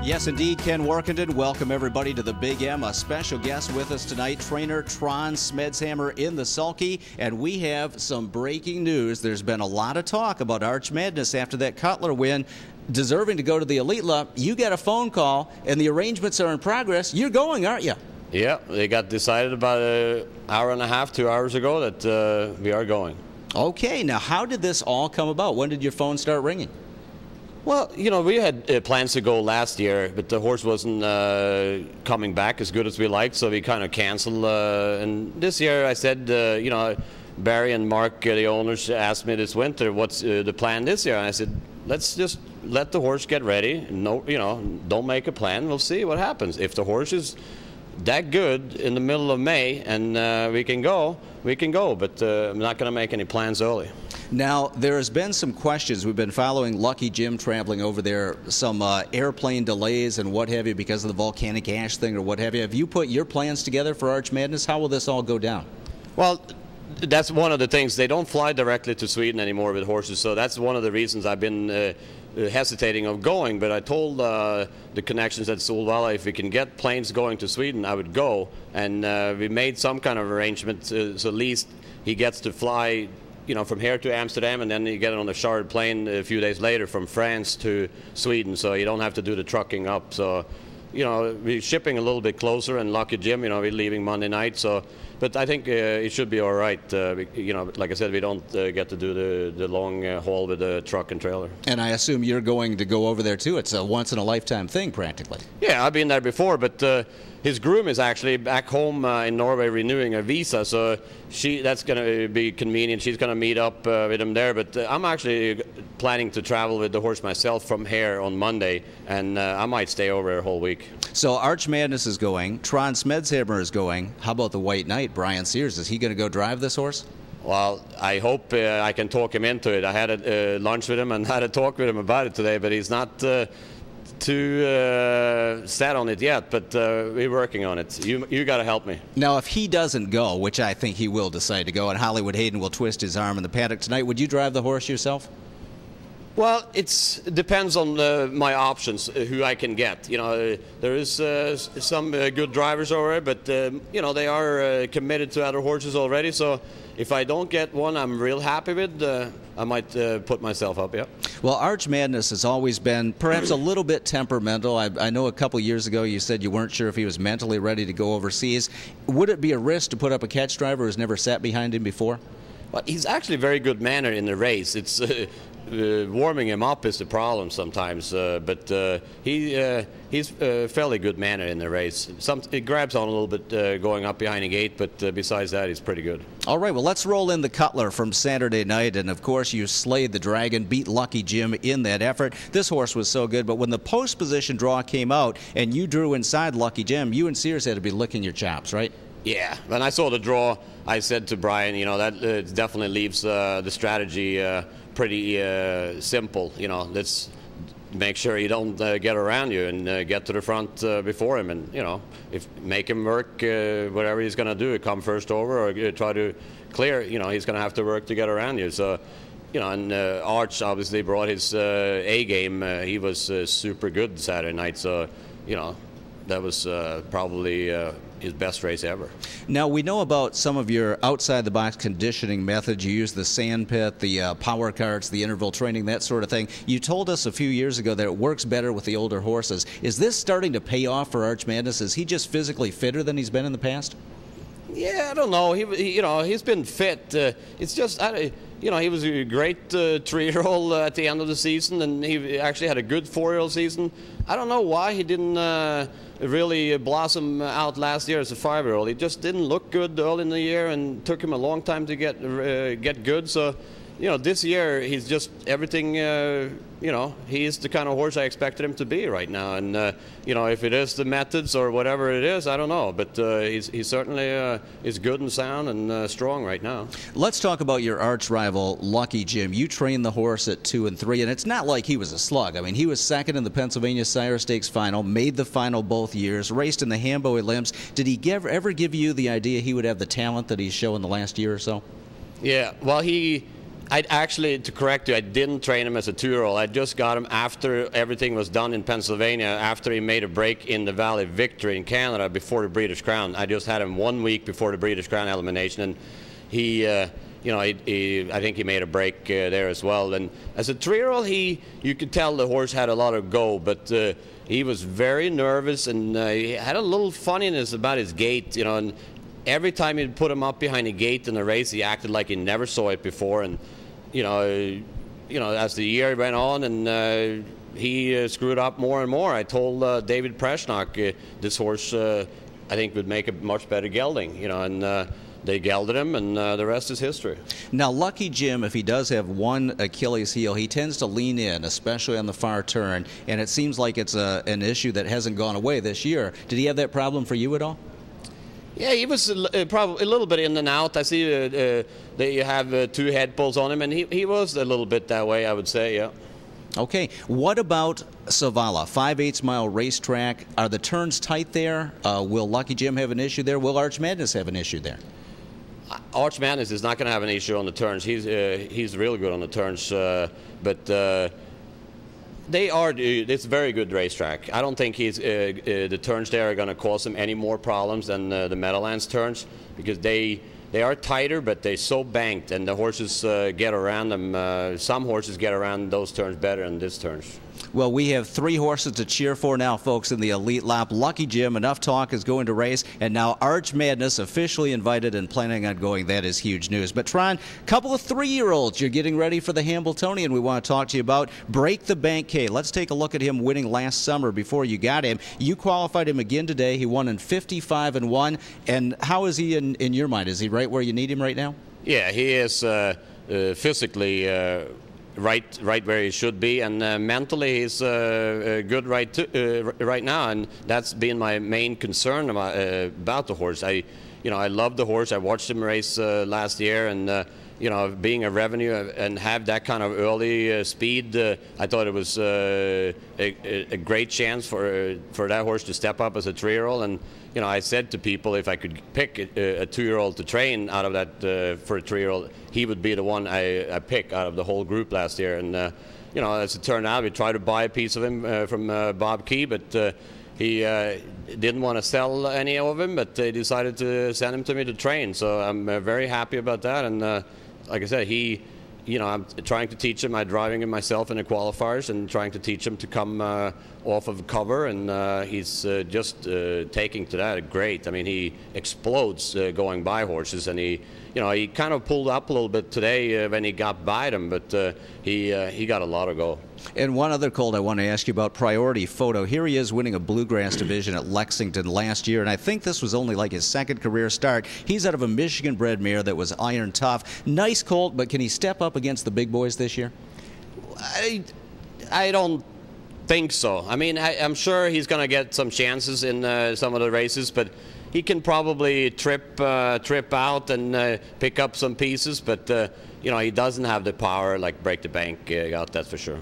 Yes, indeed, Ken Workington. Welcome, everybody, to the Big M. A special guest with us tonight, trainer Trond Smedshammer in the Sulky. And we have some breaking news. There's been a lot of talk about Arch Madness after that Cutler win, deserving to go to the Elite Lap. You got a phone call, and the arrangements are in progress. You're going, aren't you? Yeah, they got decided about an hour and a half, 2 hours ago that we are going. Okay, now how did this all come about? When did your phone start ringing? Well, you know, we had plans to go last year, but the horse wasn't coming back as good as we liked, so we kind of canceled. And this year I said, you know, Barry and Mark, the owners, asked me this winter, what's the plan this year? And I said, let's just let the horse get ready. No, you know, don't make a plan. We'll see what happens. If the horse is that good in the middle of May and we can go, we can go. But I'm not going to make any plans early. Now, there has been some questions. We've been following Lucky Jim traveling over there, some airplane delays and what have you because of the volcanic ash thing or what have you. Have you put your plans together for Arch Madness? How will this all go down? Well, that's one of the things. They don't fly directly to Sweden anymore with horses, so that's one of the reasons I've been hesitating of going. But I told the connections at Solvalla if we can get planes going to Sweden, I would go. And we made some kind of arrangement so at least he gets to fly, you know, from here to Amsterdam, and then you get on a chartered plane a few days later from France to Sweden, so you don't have to do the trucking up. So, you know, we're shipping a little bit closer, and Lucky Jim, you know, we're leaving Monday night. So, but I think it should be all right. You know, like I said, we don't get to do the long haul with the truck and trailer. And I assume you're going to go over there too. It's a once-in-a-lifetime thing, practically. Yeah, I've been there before, but his groom is actually back home in Norway renewing a visa, so that's going to be convenient. She's going to meet up with him there, but I'm actually planning to travel with the horse myself from here on Monday, and I might stay over a whole week. So Arch Madness is going, Trond Smedshammer is going. How about the White Knight, Brian Sears? Is he going to go drive this horse? Well, I hope I can talk him into it. I had a lunch with him and had a talk with him about it today, but he's not too set on it yet, but we're working on it. You got to help me. Now, if he doesn't go, which I think he will decide to go, and Hollywood Hayden will twist his arm in the paddock tonight, would you drive the horse yourself? Well, it depends on my options, who I can get. You know, there is some good drivers over there, but you know, they are committed to other horses already. So if I don't get one I'm real happy with, I might put myself up, yeah. Well, Arch Madness has always been perhaps a little bit temperamental. I know a couple years ago you said you weren't sure if he was mentally ready to go overseas. Would it be a risk to put up a catch driver who's never sat behind him before? Well, he's actually very good manner in the race. It's warming him up is the problem sometimes, but he's fairly good manner in the race. It grabs on a little bit going up behind the gate, but besides that, he's pretty good. All right, well, let's roll in the Cutler from Saturday night, and of course, you slayed the Dragon, beat Lucky Jim in that effort. This horse was so good, but when the post position draw came out and you drew inside Lucky Jim, you and Sears had to be licking your chops, right? Yeah, when I saw the draw, I said to Brian, you know, that definitely leaves the strategy pretty simple. You know, let's make sure you don't get around you and get to the front before him, and you know, make him work whatever he's going to do, come first over or try to clear. You know, he's going to have to work to get around you. So, you know, and Arch obviously brought his A game. He was super good Saturday night. So, you know, that was probably his best race ever. Now, we know about some of your outside-the-box conditioning methods. You use the sand pit, the power carts, the interval training, that sort of thing. You told us a few years ago that it works better with the older horses. Is this starting to pay off for Arch Madness? Is he just physically fitter than he's been in the past? Yeah, I don't know. You know, he's been fit. It's just, you know, he was a great 3-year-old at the end of the season, and he actually had a good 4-year-old season. I don't know why he didn't really blossom out last year as a 5-year-old. He just didn't look good early in the year, and took him a long time to get good. So, you know, this year he's just everything. You know, he's the kind of horse I expected him to be right now. And you know, if it is the methods or whatever it is, I don't know. But he certainly is good and sound and strong right now. Let's talk about your arch rival, Lucky Jim. You trained the horse at 2 and 3, and it's not like he was a slug. I mean, he was second in the Pennsylvania Sire Stakes final, made the final both years, raced in the Hambo Limbs. Did he ever give you the idea he would have the talent that he's shown the last year or so? Yeah, well, I actually, to correct you, I didn't train him as a 2-year-old. I just got him after everything was done in Pennsylvania, after he made a break in the Valley Victory in Canada before the Breeders' Crown. I just had him 1 week before the Breeders' Crown elimination, and he, you know, I think he made a break there as well. And as a 3-year-old, you could tell the horse had a lot of go, but he was very nervous, and he had a little funniness about his gait, you know. And every time you'd put him up behind a gate in a race, he acted like he never saw it before. And you know, as the year went on, and he screwed up more and more. I told David Preshnock this horse, I think, would make a much better gelding, you know, and they gelded him, and the rest is history. Now, Lucky Jim, if he does have one Achilles heel, he tends to lean in, especially on the far turn, and it seems like it's an issue that hasn't gone away this year. Did he have that problem for you at all? Yeah, he was probably a little bit in and out. I see that you have 2 head pulls on him, and he was a little bit that way, I would say, yeah. Okay, what about Savala, 5/8 mile racetrack? Are the turns tight there? Will Lucky Jim have an issue there? Will Arch Madness have an issue there? Arch Madness is not going to have an issue on the turns. He's really good on the turns, but it's a very good racetrack. I don't think the turns there are going to cause him any more problems than the Meadowlands turns, because they are tighter, but they're so banked, and the horses get around them. Some horses get around those turns better than this turns. Well, we have 3 horses to cheer for now, folks, in the Elite Lap. Lucky Jim, Enough Talk, is going to race, and now Arch Madness officially invited and planning on going. That is huge news. But, Trond, a couple of 3-year-olds you're getting ready for the Hambletonian we want to talk to you about. Break the Bank K. Let's take a look at him winning last summer before you got him. You qualified him again today. He won in 55-1. And how is he in your mind? Is he right where you need him right now? Yeah, he is physically right where he should be, and mentally he's good right now, and that's been my main concern about the horse. I love the horse. I watched him race last year, and you know, being a revenue and have that kind of early speed, I thought it was a great chance for that horse to step up as a 3-year-old. And you know, I said to people, if I could pick a 2-year-old to train out of that for a 3-year-old, he would be the one I pick out of the whole group last year. And you know, as it turned out, we tried to buy a piece of him from Bob Key, but he didn't want to sell any of him, but they decided to send him to me to train. So I'm very happy about that. And like I said, you know, I'm trying to teach him. I'm driving him myself in the qualifiers and trying to teach him to come off of cover, and he's just taking to that great. I mean, he explodes going by horses, and he kind of pulled up a little bit today when he got by them, but he got a lot of go. And one other colt I want to ask you about, Priority Photo. Here he is winning a Bluegrass division at Lexington last year, and I think this was only like his 2nd career start. He's out of a Michigan-bred mare that was iron tough. Nice colt, but can he step up against the big boys this year? I don't think so. I mean, I'm sure he's going to get some chances in some of the races, but he can probably trip out and pick up some pieces, but you know, he doesn't have the power like Break the Bank got, that's for sure.